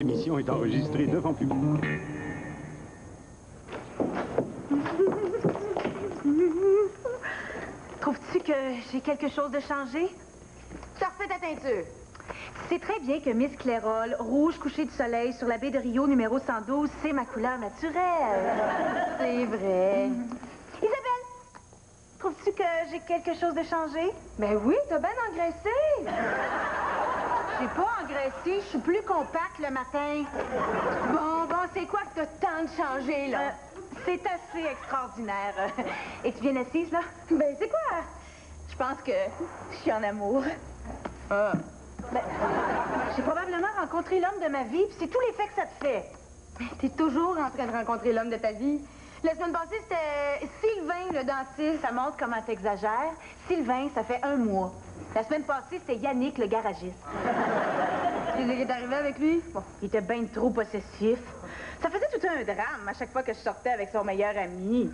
L'émission est enregistrée devant public. Trouves-tu que j'ai quelque chose de changé? T'as refait ta teinture. Tu sais très bien que Miss Clairol, rouge couché du soleil sur la baie de Rio numéro 112, c'est ma couleur naturelle. C'est vrai. Isabelle, trouves-tu que j'ai quelque chose de changé? Ben oui, t'as bien engraissé. J'ai pas engraissé, je suis plus compacte le matin. Bon, c'est quoi que t'as tant de changé, là? C'est assez extraordinaire. Et tu viens assise, là? Ben, c'est quoi? Je pense que je suis en amour. Ah. Ben, j'ai probablement rencontré l'homme de ma vie, puis c'est tout l'effet que ça te fait. T'es toujours en train de rencontrer l'homme de ta vie. La semaine passée, c'était Sylvain, le dentiste. Ça montre comment t'exagères. Sylvain, ça fait 1 mois. La semaine passée, c'était Yannick, le garagiste. Tu sais ce qui est arrivé avec lui? Bon, il était bien trop possessif. Ça faisait tout un drame à chaque fois que je sortais avec son meilleur ami.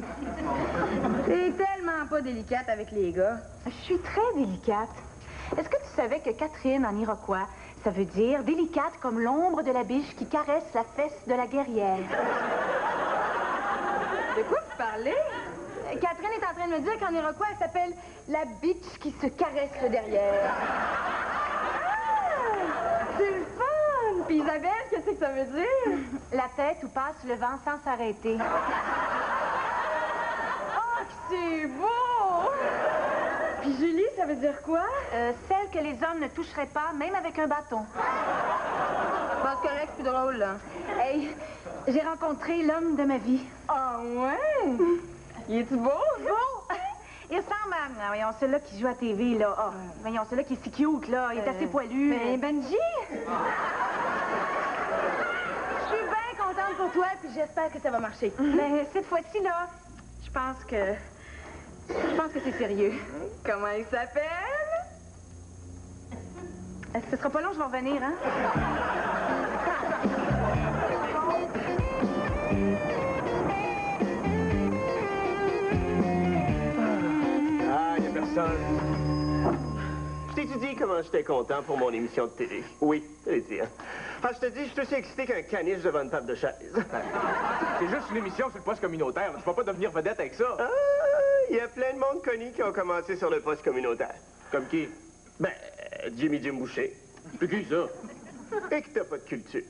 T'es tellement pas délicate avec les gars. Je suis très délicate. Est-ce que tu savais que Catherine en iroquois, ça veut dire délicate comme l'ombre de la biche qui caresse la fesse de la guerrière? De quoi vous parlez? Catherine est en train de me dire qu'en iroquois, elle s'appelle la bitch qui se caresse le derrière. Ah! C'est le fun! Puis Isabelle, qu'est-ce que ça veut dire? La tête où passe le vent sans s'arrêter. Oh, que c'est beau! Puis Julie, ça veut dire quoi? Celle que les hommes ne toucheraient pas, même avec un bâton. Bon, c'est correct, c'est plus drôle, là. Hey, j'ai rencontré l'homme de ma vie. Ah ouais? Il est-tu beau? Beau! Il ressemble à... Voyons, celui-là qui joue à TV, là. Oh, voyons, celui-là qui est si cute, là. Il est assez poilu. Mais Benji? Je suis bien contente pour toi, puis j'espère que ça va marcher. Mais cette fois-ci, là, je pense que c'est sérieux. Comment il s'appelle? Ce sera pas long, je vais revenir, hein? Ah, y a personne. Je t'ai dit comment j'étais content pour mon émission de télé. Oui, je te l'ai dit, hein. Ah, je te dis, je suis aussi excité qu'un caniche devant une table de chaise. C'est juste une émission sur le poste communautaire. Tu vas pas devenir vedette avec ça. Ah, il y a plein de monde connu qui ont commencé sur le poste communautaire. Comme qui? Ben, Jim Boucher. C'est qui, ça? Et que t'as pas de culture.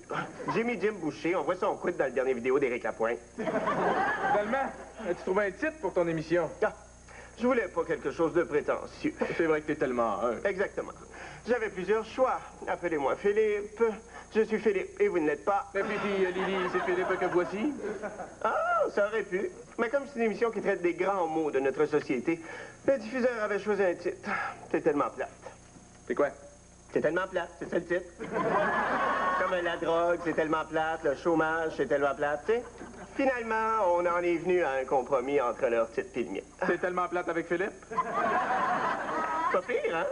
Jim Boucher, on voit son coude dans le dernier vidéo d'Éric Lapointe. Finalement, as-tu trouvé un titre pour ton émission? Ah, je voulais pas quelque chose de prétentieux. C'est vrai que t'es tellement Exactement. J'avais plusieurs choix. Appelez-moi Philippe. Je suis Philippe et vous ne l'êtes pas. Et puis, Lily, c'est Philippe que voici. Ah, ça aurait pu. Mais comme c'est une émission qui traite des grands mots de notre société, le diffuseur avait choisi un titre. C'est tellement plate. C'est quoi? C'est tellement plate, c'est ça le titre. Comme la drogue, c'est tellement plate, le chômage, c'est tellement plate, tu sais. Finalement, on en est venu à un compromis entre leur titre et le mien. C'est tellement plate avec Philippe? Pas pire, hein?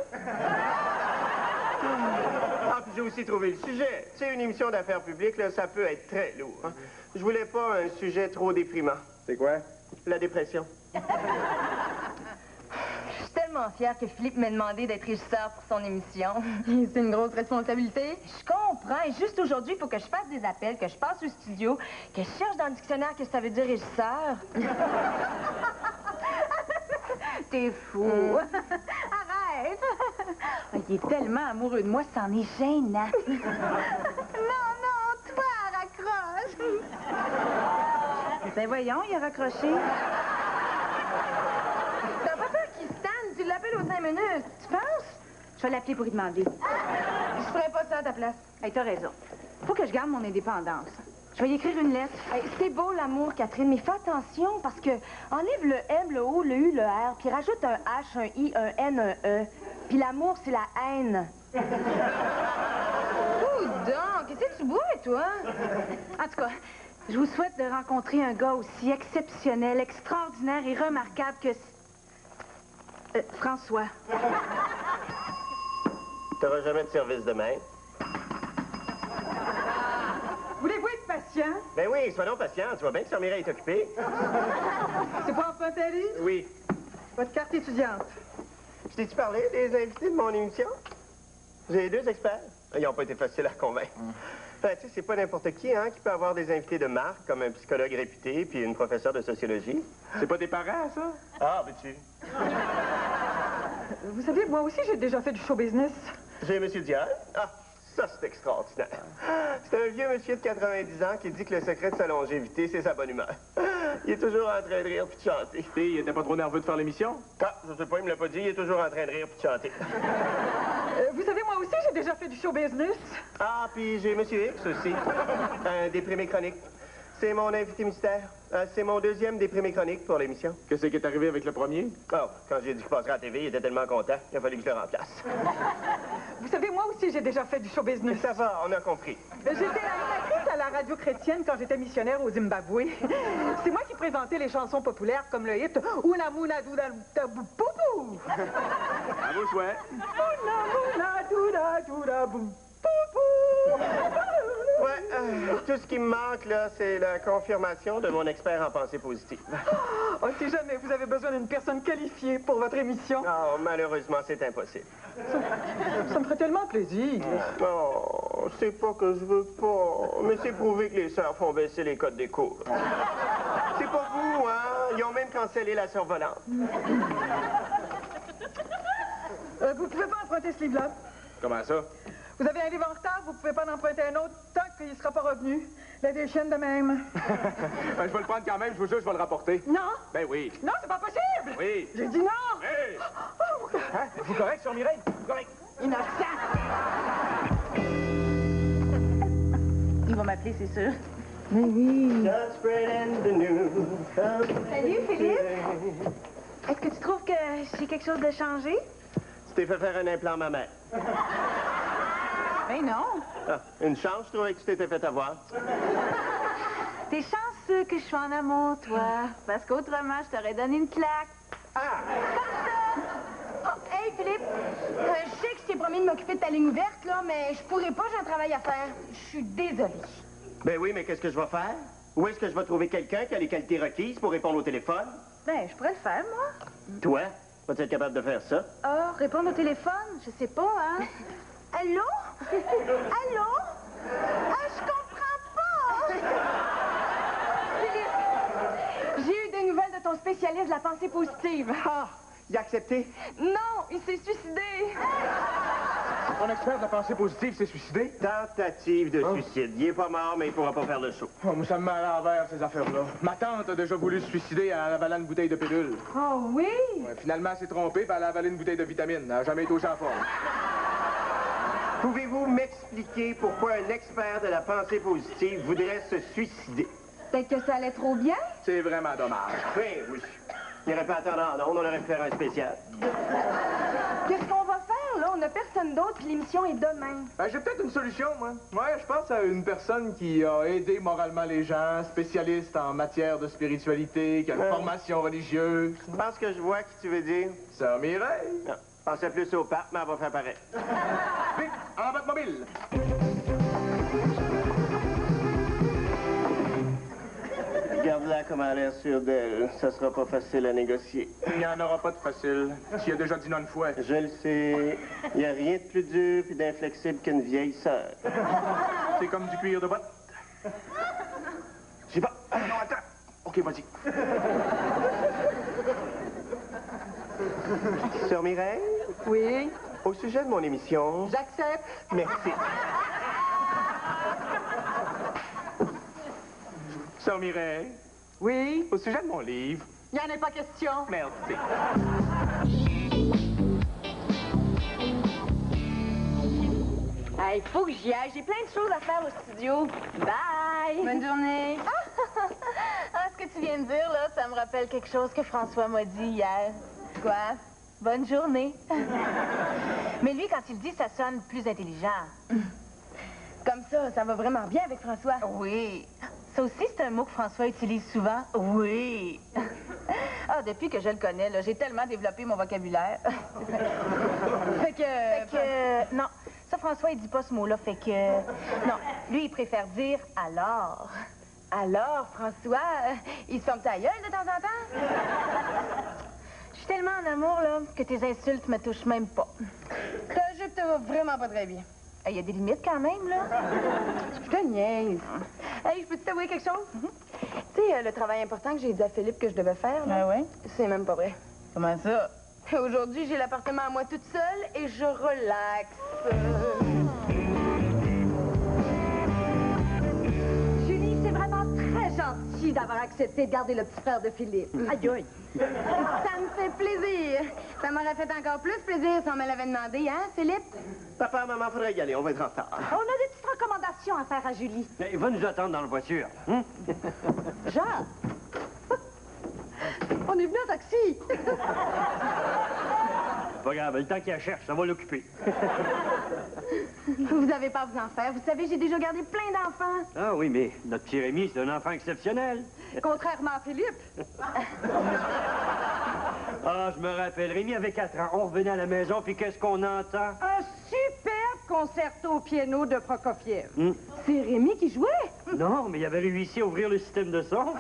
Ah, puis j'ai aussi trouvé le sujet. Tu sais, une émission d'affaires publiques, là, ça peut être très lourd, hein? Je voulais pas un sujet trop déprimant. C'est quoi? La dépression. Je suis tellement fière que Philippe m'ait demandé d'être régisseur pour son émission. C'est une grosse responsabilité. Je comprends. Et juste aujourd'hui, il faut que je fasse des appels, que je passe au studio, que je cherche dans le dictionnaire que ça veut dire régisseur. T'es fou. Arrête! Il est tellement amoureux de moi, c'en est gênant. Non, toi, raccroche. Ben voyons, il a raccroché. T'as pas peur qu'il se tanne? Tu l'appelles aux 5 minutes. Tu penses? Je vais l'appeler pour lui demander. Je ferais pas ça à ta place. Hey, t'as raison. Faut que je garde mon indépendance. Je vais y écrire une lettre. Hey, c'est beau l'amour, Catherine, mais fais attention parce que enlève le M, le O, le U, le R, puis rajoute un H, un I, un N, un E. Puis l'amour, c'est la haine. Donc, qu'est-ce que tu bois, toi? En tout cas, je vous souhaite de rencontrer un gars aussi exceptionnel, extraordinaire et remarquable que... François. T'auras jamais de service demain. Voulez-vous être patient? Ben oui, sois donc patient. Tu vois bien que Samira est occupée. C'est pas enfin Paris? Oui. Votre carte étudiante. Je t'ai-tu parlé des invités de mon émission? J'ai 2 experts. Ils n'ont pas été faciles à convaincre. Ben, tu sais, c'est pas n'importe qui, hein, qui peut avoir des invités de marque, comme un psychologue réputé puis une professeure de sociologie. C'est pas tes parents, ça? Ah, ben tu... Vous savez, moi aussi, j'ai déjà fait du show business. J'ai M. Dial. Ah, ça, c'est extraordinaire. C'est un vieux monsieur de 90 ans qui dit que le secret de sa longévité, c'est sa bonne humeur. Il est toujours en train de rire puis de chanter. Et il était pas trop nerveux de faire l'émission? Ah, je sais pas, il me l'a pas dit, il est toujours en train de rire puis de chanter. Vous savez, moi aussi, j'ai déjà fait du show business. Ah, puis j'ai M. X aussi. Un déprimé chronique. C'est mon invité mystère. C'est mon deuxième déprimé chronique pour l'émission. Qu'est-ce qui est arrivé avec le premier? Oh, quand j'ai dit qu'il passerait à la TV, il était tellement content, il a fallu que je le remplace. Vous savez, moi aussi, j'ai déjà fait du show Mais business. ça va, on a compris. J'étais animatrice à la radio chrétienne quand j'étais missionnaire au Zimbabwe. C'est moi qui présentais les chansons populaires comme le hit Una Muna Duda Poupou. À vos souhaits. Una Muna Duda Duda Poupou. Ouais, tout ce qui me manque, là, c'est la confirmation de mon expert en pensée positive. Oh, si jamais vous avez besoin d'une personne qualifiée pour votre émission, Oh, malheureusement, c'est impossible. ça me ferait tellement plaisir. Oh, c'est pas que je veux pas, mais c'est prouvé que les sœurs font baisser les codes des cours. C'est pas vous, hein? Ils ont même cancellé la survolante. Vous pouvez pas emprunter ce livre-là. Comment ça? Vous avez un livre en retard, vous pouvez pas en emprunter un autre tant qu'il ne sera pas revenu. La vieille chienne de même. Ben, je vais le prendre quand même, je vous jure, je vais le rapporter. Non! Ben oui. Non, c'est pas possible! Oui. J'ai dit non! Hey! Hein? Êtes-vous correct, Sœur Mireille? Êtes-vous correct? Innocent! Il va m'appeler, c'est sûr. Just spreading the news. Salut, Philippe. Est-ce que tu trouves que j'ai quelque chose de changé? Tu t'es fait faire un implant mammaire. Ben non. Ah, une chance, je trouvais que tu t'étais fait avoir. T'es chanceux que je sois en amour, toi. Parce qu'autrement, je t'aurais donné une claque. Oh, hey, Philippe, je sais que je t'ai promis de m'occuper de ta ligne ouverte, là, mais je pourrais pas, j'ai un travail à faire. Je suis désolée. Ben oui, mais qu'est-ce que je vais faire? Où est-ce que je vais trouver quelqu'un qui a les qualités requises pour répondre au téléphone? Ben, je pourrais le faire, moi. Toi? Vas-tu être capable de faire ça? Ah, répondre au téléphone? Je sais pas, hein. Allô? Allô? Ah, je comprends pas! Philippe, j'ai eu des nouvelles de ton spécialiste de la pensée positive. Ah! Il a accepté? Non, il s'est suicidé. Ton expert de la pensée positive s'est suicidé? Tentative de suicide. Il est pas mort, mais il pourra pas faire le show. Oh, mais ça me met à l'envers, ces affaires-là. Ma tante a déjà voulu se suicider en avalant une bouteille de pilule. Oh oui? Ouais, finalement, elle s'est trompée, puis elle a avalé une bouteille de vitamine. Elle n'a jamais été aussi en forme. Pouvez-vous m'expliquer pourquoi un expert de la pensée positive voudrait se suicider? Peut-être que ça allait trop bien. C'est vraiment dommage. Ben oui. Il aurait pu attendre en ondes, on aurait pu faire un spécial. Qu'est-ce qu'on va faire, là? On n'a personne d'autre, puis l'émission est demain. Ben, j'ai peut-être une solution, moi. Ouais, je pense à une personne qui a aidé moralement les gens, spécialiste en matière de spiritualité, qui a une formation religieuse. Je pense que je vois qui tu veux dire. Sœur Mireille. Non. Je pensais plus au pape, mais elle va faire pareil. Vite, en votre mobile. Regarde-la comme elle a l'air sûre d'elle. Ça sera pas facile à négocier. Il n'y en aura pas de facile. Tu as déjà dit non une fois. Je le sais. Il n'y a rien de plus dur et d'inflexible qu'une vieille sœur. C'est comme du cuir de botte. J'y pas. Ah, non, attends. OK, vas-y. Sœur Mireille, Oui, au sujet de mon émission... j'accepte. Merci. Sœur Mireille, Oui, au sujet de mon livre. il n'y en a pas question. Merci. Il faut que j'y aille. J'ai plein de choses à faire au studio. Bye! Bonne journée. Ah, ce que tu viens de dire, là, ça me rappelle quelque chose que François m'a dit hier. Quoi? Bonne journée. Mais lui, quand il le dit, ça sonne plus intelligent. Comme ça va vraiment bien avec François. Oui. Ça aussi, c'est un mot que François utilise souvent. Oui. Ah, depuis que je le connais, là, j'ai tellement développé mon vocabulaire. Fait que... Non, ça, François, il dit pas ce mot-là. Fait que... Non, lui, il préfère dire « alors ». Alors, François, il se ferme ta gueule de temps en temps? Je suis tellement en amour, là, que tes insultes me touchent même pas. Ta jupe te va vraiment pas très bien. Il y a des limites quand même, là. Je te niaise. Hey, je peux t'avouer quelque chose? Tu sais, le travail important que j'ai dit à Philippe que je devais faire, là, Ah ouais? c'est même pas vrai. Comment ça? Aujourd'hui, j'ai l'appartement à moi toute seule et je relaxe. Julie, c'est vraiment très gentil d'avoir accepté de garder le petit frère de Philippe. Aïe, aïe. Ça me fait plaisir. Ça m'aurait fait encore plus plaisir si on me l'avait demandé, hein, Philippe? Papa, maman, faudrait y aller, on va être en retard. On a des petites recommandations à faire à Julie. Il va nous attendre dans la voiture. Hein? Genre? On est venu en taxi. Pas grave, le temps qu'il la cherche, ça va l'occuper. Vous avez pas à vous en faire. Vous savez, j'ai déjà gardé plein d'enfants. Ah oui, mais notre petit Rémi, c'est un enfant exceptionnel. Contrairement à Philippe. Ah, je me rappelle, Rémi avait 4 ans. On revenait à la maison, puis qu'est-ce qu'on entend? Un superbe concerto au piano de Prokofiev. C'est Rémi qui jouait. Non, mais il avait réussi à ouvrir le système de son.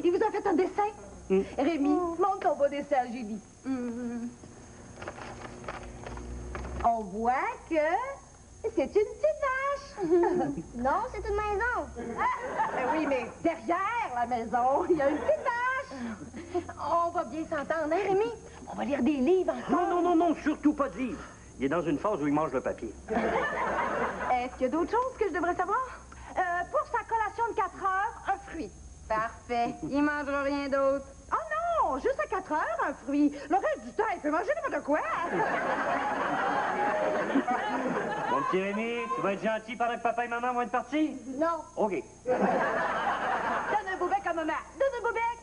Il vous a fait un dessin? Rémi, montre ton beau dessin à Julie. On voit que c'est une petite vache. Non, c'est une maison. Ben oui, mais derrière la maison, il y a une petite vache. On va bien s'entendre, hein, Rémi? On va lire des livres encore. Non, surtout pas de livre. Il est dans une phase où il mange le papier. Est-ce qu'il y a d'autres choses que je devrais savoir? Pour sa collation de 4 heures, un fruit. Parfait. Il mangera rien d'autre. Oh non, juste à 4 heures, un fruit. Le reste du temps, il peut manger n'importe quoi. Mon petit Rémi, tu vas être gentil pendant que papa et maman vont être partis? Non. OK. Donne un beau bec à maman. Donne un beau bec.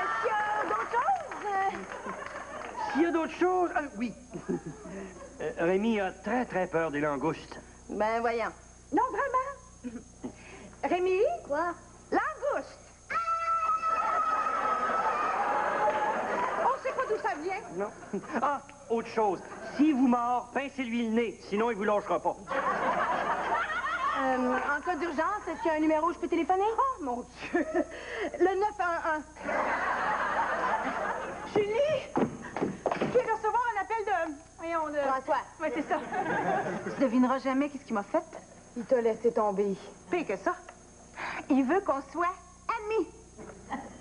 Est-ce qu'il y a d'autres choses? S'il y a d'autres choses... oui. Rémi a très peur des langoustes. Ben, voyons. Non, vraiment. Rémi? Quoi? Langouste. On sait pas d'où ça vient. Non. Ah, autre chose. S'il vous mord, pincez-lui le nez. Sinon, il vous lâchera pas. En cas d'urgence, est-ce qu'il y a un numéro où je peux téléphoner? Oh, mon Dieu. Le 911. Julie? Je viens de recevoir un appel de... Voyons, de... François. Oui, c'est ça. Tu devineras jamais qu'est-ce qu'il m'a fait. Il t'a laissé tomber. Pire que ça. Il veut qu'on soit amis.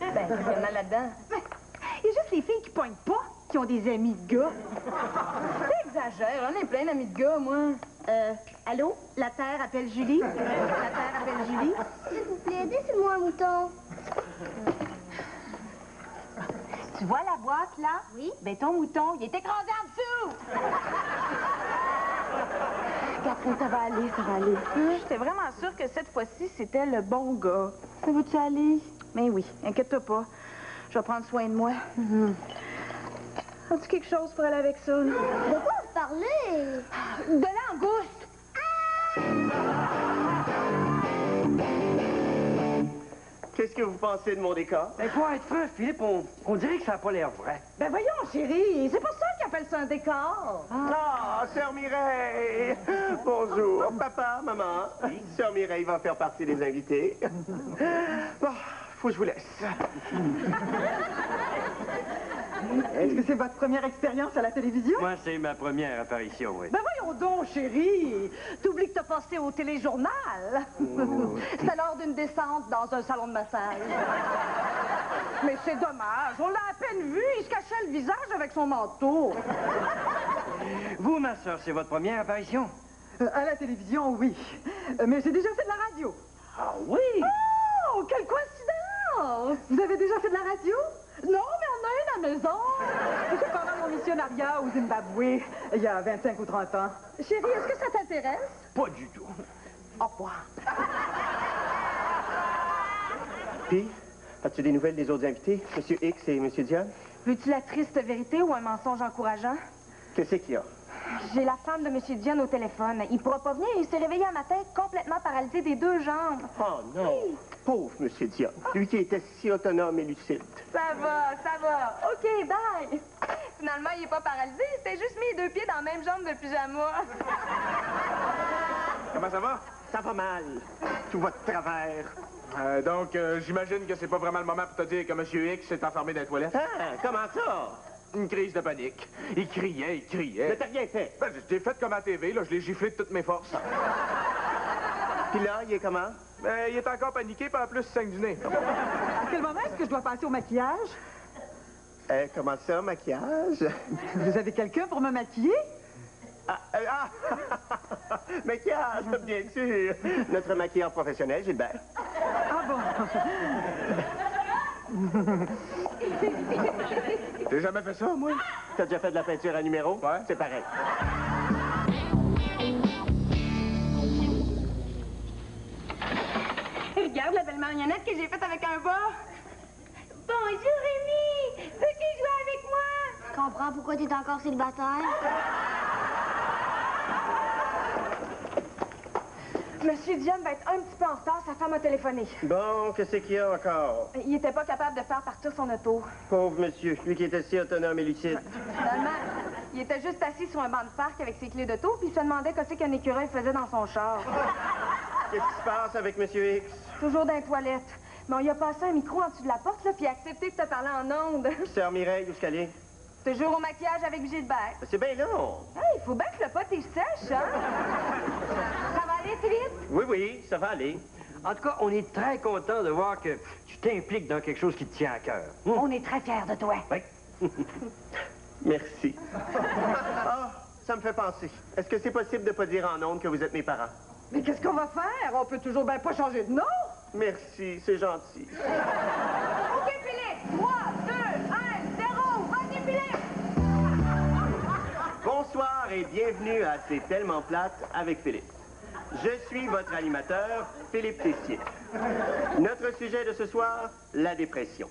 Ben, c'est mal là-dedans. Il y a juste les filles qui pointent pas, qui ont des amis de gars. T'exagères, on est plein d'amis de gars, moi. Allô? La Terre appelle Julie? La Terre appelle Julie? S'il vous plaît, laissez-moi un mouton. Tu vois la boîte, là? Oui. Ben, ton mouton, il est écrasé en dessous! Catherine, ça va aller, ça va aller. J'étais vraiment sûre que cette fois-ci, c'était le bon gars. Ça va-tu aller? Mais oui, inquiète-toi pas. Je vais prendre soin de moi. As-tu quelque chose pour aller avec ça? De quoi vous parlez? De langouste! Qu'est-ce que vous pensez de mon décor? Ben, faut être feu, Philippe. On dirait que ça n'a pas l'air vrai. Ben voyons, chérie, c'est pour ça qu'ils appellent ça un décor. Ah, Sœur Mireille! Bonjour. Papa, maman. Sœur Mireille va faire partie des invités. Bon, faut que je vous laisse. Est-ce que c'est votre première expérience à la télévision? Moi, c'est ma première apparition, oui. Ben voyons donc, chérie. T'oublies que t'as passé au téléjournal. C'est lors d'une descente dans un salon de massage. Mais c'est dommage, on l'a à peine vu. Il se cachait le visage avec son manteau. Vous, ma soeur, c'est votre première apparition? À la télévision, oui. Mais j'ai déjà fait de la radio. Ah oui? Oh, quelle coïncidence! Vous avez déjà fait de la radio? Non, mais on a une à la maison. C'était pendant mon missionnariat au Zimbabwe, il y a 25 ou 30 ans. Chérie, est-ce que ça t'intéresse? Pas du tout. Au revoir. Puis, as-tu des nouvelles des autres invités, Monsieur X et Monsieur Diane? Veux-tu la triste vérité ou un mensonge encourageant? Qu'est-ce qu'il y a? J'ai la femme de M. Diane au téléphone. Il pourra pas venir. Il s'est réveillé un matin complètement paralysé des 2 jambes. Oh non! Pauvre Monsieur Diane. Lui qui était si autonome et lucide. Ça va, ça va. OK, bye. Finalement, il est pas paralysé. Il s'était juste mis les 2 pieds dans la même jambe de pyjama. Comment ça va? Ça va mal. tout va de travers. Donc, j'imagine que c'est pas vraiment le moment pour te dire que M. X s'est enfermé dans les toilettes. Ah, comment ça? Une crise de panique. Il criait, il criait. Mais t'as rien fait. Ben, je l'ai fait comme à la TV, là. Je l'ai giflé de toutes mes forces. Puis là, il est comment? Ben, il est encore paniqué, pas en plus, il saigne du nez. À quel moment est-ce que je dois passer au maquillage? Comment ça, maquillage? Vous avez quelqu'un pour me maquiller? Maquillage, bien sûr. Notre maquilleur professionnel, Gilbert. Ah bon? J'ai jamais fait ça, moi. T'as déjà fait de la peinture à numéro? Ouais. C'est pareil. Regarde la belle marionnette que j'ai faite avec un bas. Bonjour, Rémi! Veux-tu jouer avec moi? Je comprends pourquoi t'es encore célibataire. Monsieur Diane va être un petit peu en retard, sa femme a téléphoné. Bon, qu'est-ce qu'il y a encore? Il était pas capable de faire partir son auto. Pauvre monsieur, lui qui était si autonome et lucide. Finalement, il était juste assis sur un banc de parc avec ses clés d'auto, puis il se demandait qu'est-ce qu'un écureuil faisait dans son char. Qu'est-ce qui se passe avec monsieur X? Toujours dans les toilettes. Mais on lui a passé un micro en dessous de la porte, là, puis il a accepté de te parler en ondes. Sœur Mireille, où est-ce qu'elle est? Toujours au maquillage avec Gilbert. C'est bien long. Hey, il faut bien que le pot est sèche, hein? Ça va aller vite? Oui, oui, ça va aller. En tout cas, on est très content de voir que tu t'impliques dans quelque chose qui te tient à cœur. On est très fiers de toi. Oui. Merci. Ah, ça me fait penser. Est-ce que c'est possible de pas dire en ondes que vous êtes mes parents? Mais qu'est-ce qu'on va faire? On peut toujours bien pas changer de nom. Merci, c'est gentil. OK, Philippe! 3, 2, 1, 0! Vas-y, Philippe! Bonsoir et bienvenue à C'est tellement plate avec Philippe. Je suis votre animateur, Philippe Tessier. Notre sujet de ce soir, la dépression.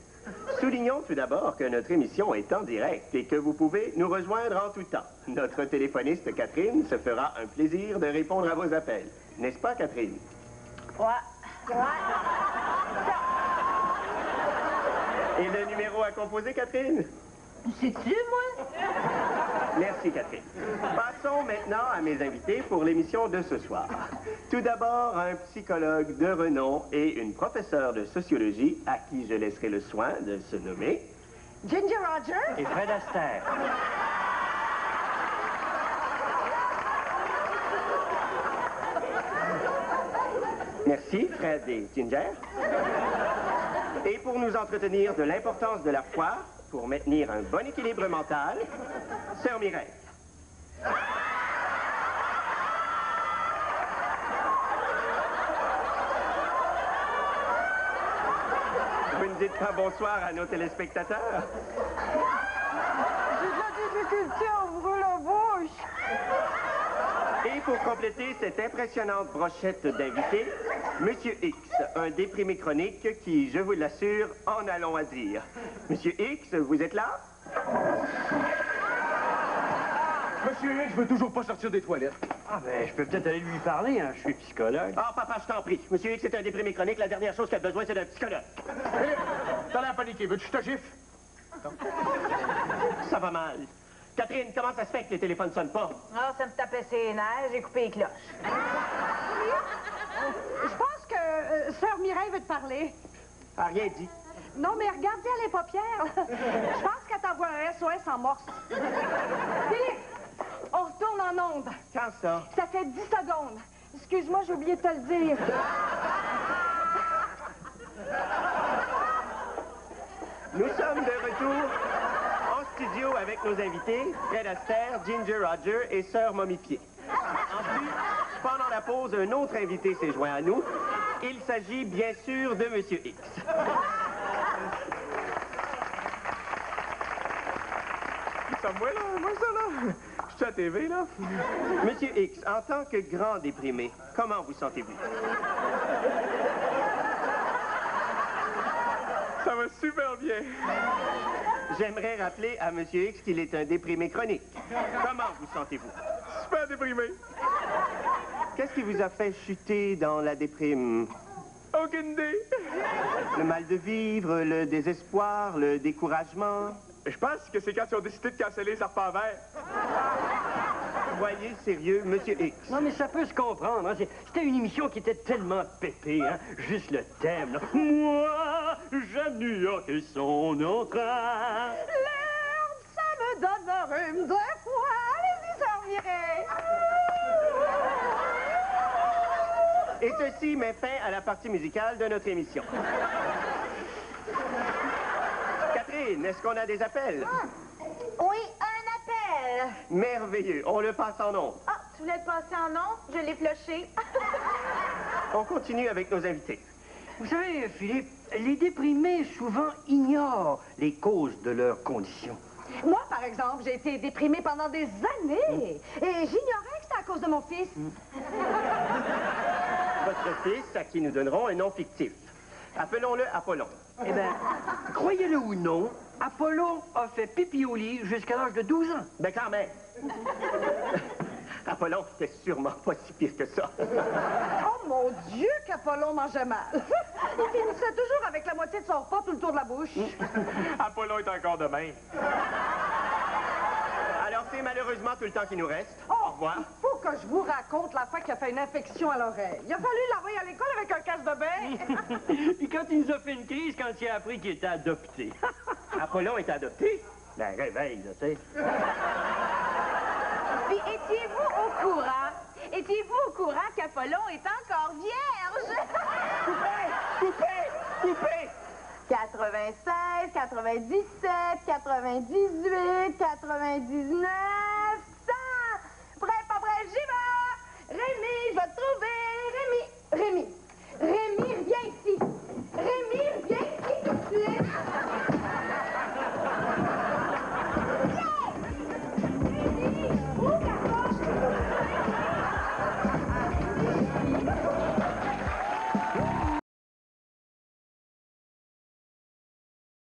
Soulignons tout d'abord que notre émission est en direct et que vous pouvez nous rejoindre en tout temps. Notre téléphoniste Catherine se fera un plaisir de répondre à vos appels. N'est-ce pas, Catherine? Ouais. Et le numéro à composer, Catherine? Sais-tu, moi? Merci, Catherine. Passons maintenant à mes invités pour l'émission de ce soir. Tout d'abord, un psychologue de renom et une professeure de sociologie à qui je laisserai le soin de se nommer... Ginger Roger? Et Fred Astaire. Merci, Fred et Ginger. Et pour nous entretenir de l'importance de la foi, pour maintenir un bon équilibre mental, Sœur Mireille. Vous ne dites pas bonsoir à nos téléspectateurs? J'ai de la difficulté à ouvrir la bouche. Et pour compléter cette impressionnante brochette d'invités, Monsieur X, un déprimé chronique qui, je vous l'assure, en a long à dire. Monsieur X, vous êtes là? Monsieur X veut toujours pas sortir des toilettes. Ah, ben, je peux peut-être aller lui parler, hein. Je suis psychologue. Ah, papa, je t'en prie. Monsieur X est un déprimé chronique. La dernière chose qu'il a besoin, c'est d'un psychologue. Philippe, t'as l'air paniqué. Veux-tu que je te gifle? Ça va mal. Catherine, comment ça se fait que les téléphones sonnent pas? Ah, ça me tapait ses nerfs, j'ai coupé les cloches. Je pense que Sœur Mireille veut te parler. Ah, rien dit. Non, mais regardez à les paupières. Je pense qu'elle t'envoie un SOS en morse. Philippe! On retourne en onde. Quand ça? Ça fait 10 secondes. Excuse-moi, j'ai oublié de te le dire. Nous sommes de retour en studio avec nos invités, Fred Astaire, Ginger Roger et Sœur Momifiée. Ensuite, pendant la pause, un autre invité s'est joint à nous. Il s'agit bien sûr de Monsieur X. Ça moi, là? Moi, ça, là? Je suis à la TV, là? Monsieur X, en tant que grand déprimé, comment vous sentez-vous? Ça va super bien. J'aimerais rappeler à Monsieur X qu'il est un déprimé chronique. Comment vous sentez-vous? Super déprimé. Qu'est-ce qui vous a fait chuter dans la déprime? Aucune idée. Le mal de vivre, le désespoir, le découragement? Je pense que c'est quand ils ont décidé de canceller les arpents verts. Soyez sérieux, Monsieur X. Non, mais ça peut se comprendre. Hein. C'était une émission qui était tellement pépée, hein. Juste le thème, là. Moi, j'aime New York et son entrain. L'herbe, ça me donne un rhume de foie. Allez-y, ça revirait. Et ceci met fin à la partie musicale de notre émission. Catherine, est-ce qu'on a des appels? Oui, un appel. Merveilleux, on le passe en ondes. Ah, tu voulais le passer en nom? Je l'ai flushé. On continue avec nos invités. Vous savez, Philippe, les déprimés souvent ignorent les causes de leurs conditions. Moi, par exemple, j'ai été déprimée pendant des années. Et j'ignorais que c'était à cause de mon fils. Votre fils, à qui nous donnerons un nom fictif. Appelons-le Apollon. Eh bien, croyez-le ou non, Apollon a fait pipi au lit jusqu'à l'âge de 12 ans. Ben quand même. Apollon, c'était sûrement pas si pire que ça. Oh mon Dieu, qu'Apollon mangeait mal. Il finissait toujours avec la moitié de son repas tout le tour de la bouche. Apollon est encore de même. Alors, c'est malheureusement tout le temps qui nous reste. Au revoir. Il faut que je vous raconte la fois qu'il a fait une infection à l'oreille. Il a fallu l'envoyer à l'école avec un casse de bain. Puis quand il nous a fait une crise, quand il a appris qu'il était adopté. Apollon est adopté? Ben, réveille, là, tu sais. Puis étiez-vous au courant qu'Apollon est encore vierge? Coupé! 96, 97, 98, 99, 100! Prêt, pas prêt, j'y vais! Rémi, je vais te trouver!